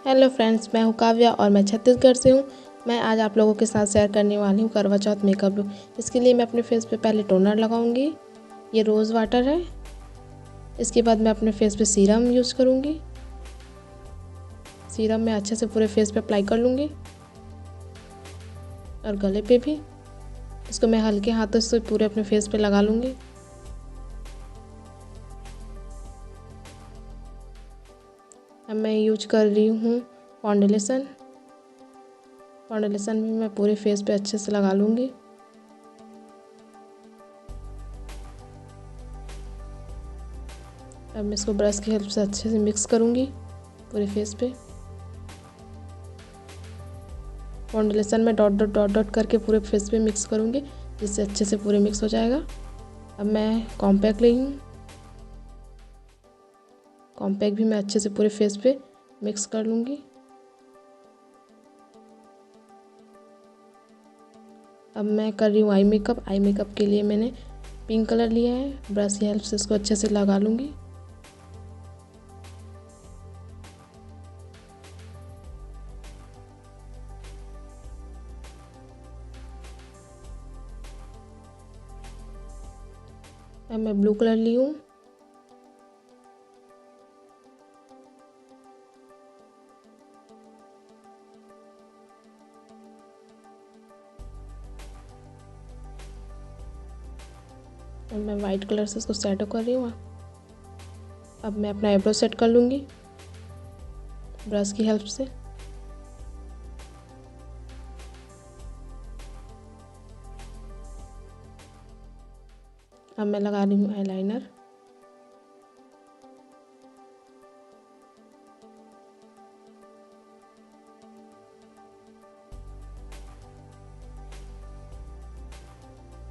Hello friends, मैं हूँ काव्या और मैं छत्तीसगढ़ से हूँ। मैं आज आप लोगों के साथ शेयर करने वाली हूँ करवा चौथ मेकअप लुक। इसके लिए मैं अपने फेस पे पहले टोनर लगाऊंगी। ये रोज़ वाटर है। इसके बाद मैं अपने फेस पे सीरम यूज़ करूँगी। सीरम मैं अच्छे से पूरे फेस पे अप्लाई कर लूँगी और गले पे भी। इसको मैं हल्के हाथों से पूरे अपने फेस पे लगा लूँगी। अब मैं यूज कर रही हूँ फाउंडेशन। फाउंडेशन भी मैं पूरे फेस पे अच्छे से लगा लूँगी। अब मैं इसको ब्रश की हेल्प से अच्छे से मिक्स करूँगी पूरे फेस पे। फाउंडेशन में डॉट डॉट डॉट डॉट करके पूरे फेस पे मिक्स करूँगी, जिससे अच्छे से पूरे मिक्स हो जाएगा। अब मैं कॉम्पैक्ट ली हूँ। कॉम्पैक्ट भी मैं अच्छे से पूरे फेस पे मिक्स कर लूँगी। अब मैं कर रही हूँ आई मेकअप। आई मेकअप के लिए मैंने पिंक कलर लिया है। ब्रश की हेल्प से इसको अच्छे से लगा लूँगी। अब मैं ब्लू कलर ली हूँ। अब मैं वाइट कलर से इसको सेट कर रही हूँ। अब मैं अपना आईब्रो सेट कर लूँगी ब्रश की हेल्प से। अब मैं लगा रही हूँ आईलाइनर।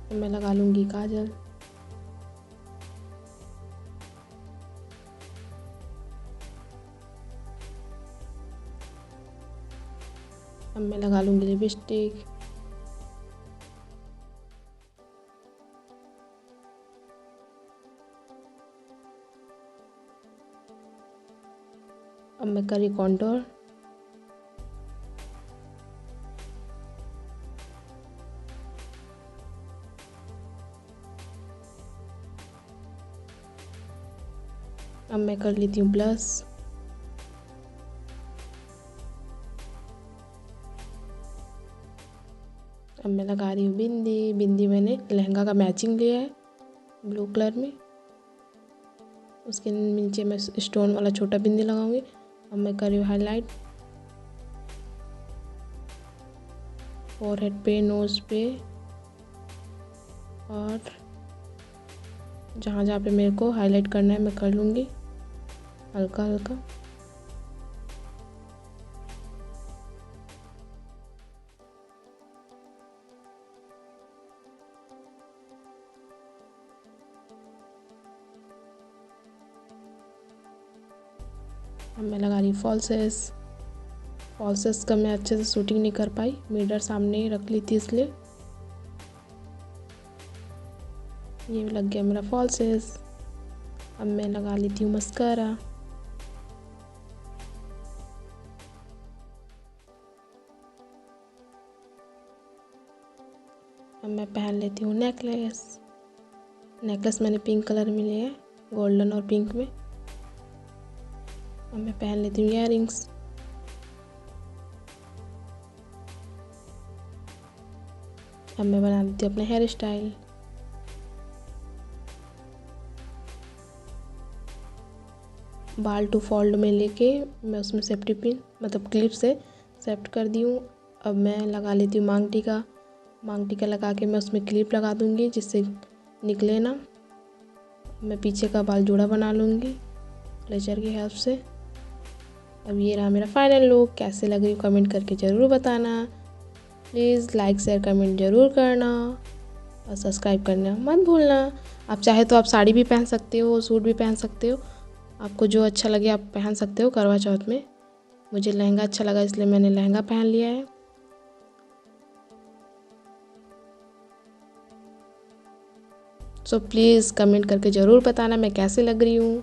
अब मैं लगा लूँगी काजल। अब मैं लगा लूँगी लिपस्टिक। अब मैं करी कॉन्टोर। अब मैं कर लेती हूँ ब्लश। अब मैं लगा रही हूँ बिंदी। बिंदी मैंने लहंगा का मैचिंग लिया है ब्लू कलर में। उसके नीचे मैं स्टोन वाला छोटा बिंदी लगाऊंगी। अब मैं कर रही हूँ हाईलाइट फोरहेड पे, नोज़ पे और जहाँ जहाँ पे मेरे को हाईलाइट करना है मैं कर लूँगी हल्का हल्का। अब मैं लगा रही हूँ फॉल्सेस। फॉल्सेस का मैं अच्छे से शूटिंग नहीं कर पाई, मिरर सामने ही रख ली थी इसलिए। ये लग गया मेरा फॉल्सेस। अब मैं लगा लेती हूँ मस्कारा। अब मैं पहन लेती हूँ नेकलेस। नेकलेस मैंने पिंक कलर में लिया है, गोल्डन और पिंक में। अब मैं पहन लेती हूँ इयररिंग्स। अब मैं बना लेती हूँ अपना हेयर स्टाइल। बाल टू फोल्ड में लेके मैं उसमें सेफ्टी पिन मतलब क्लिप से सेफ्ट कर दी हूँ। अब मैं लगा लेती हूँ मांग टीका। मांग टीका लगा के मैं उसमें क्लिप लगा दूँगी जिससे निकले ना। मैं पीछे का बाल जोड़ा बना लूँगी लेजर की हेल्प से। अब ये रहा मेरा फाइनल लुक। कैसे लग रही कमेंट करके ज़रूर बताना। प्लीज़ लाइक शेयर कमेंट ज़रूर करना और सब्सक्राइब करना मत भूलना। आप चाहे तो आप साड़ी भी पहन सकते हो, सूट भी पहन सकते हो। आपको जो अच्छा लगे आप पहन सकते हो करवा चौथ में। मुझे लहंगा अच्छा लगा इसलिए मैंने लहंगा पहन लिया है। सो प्लीज़ कमेंट करके ज़रूर बताना मैं कैसे लग रही हूँ।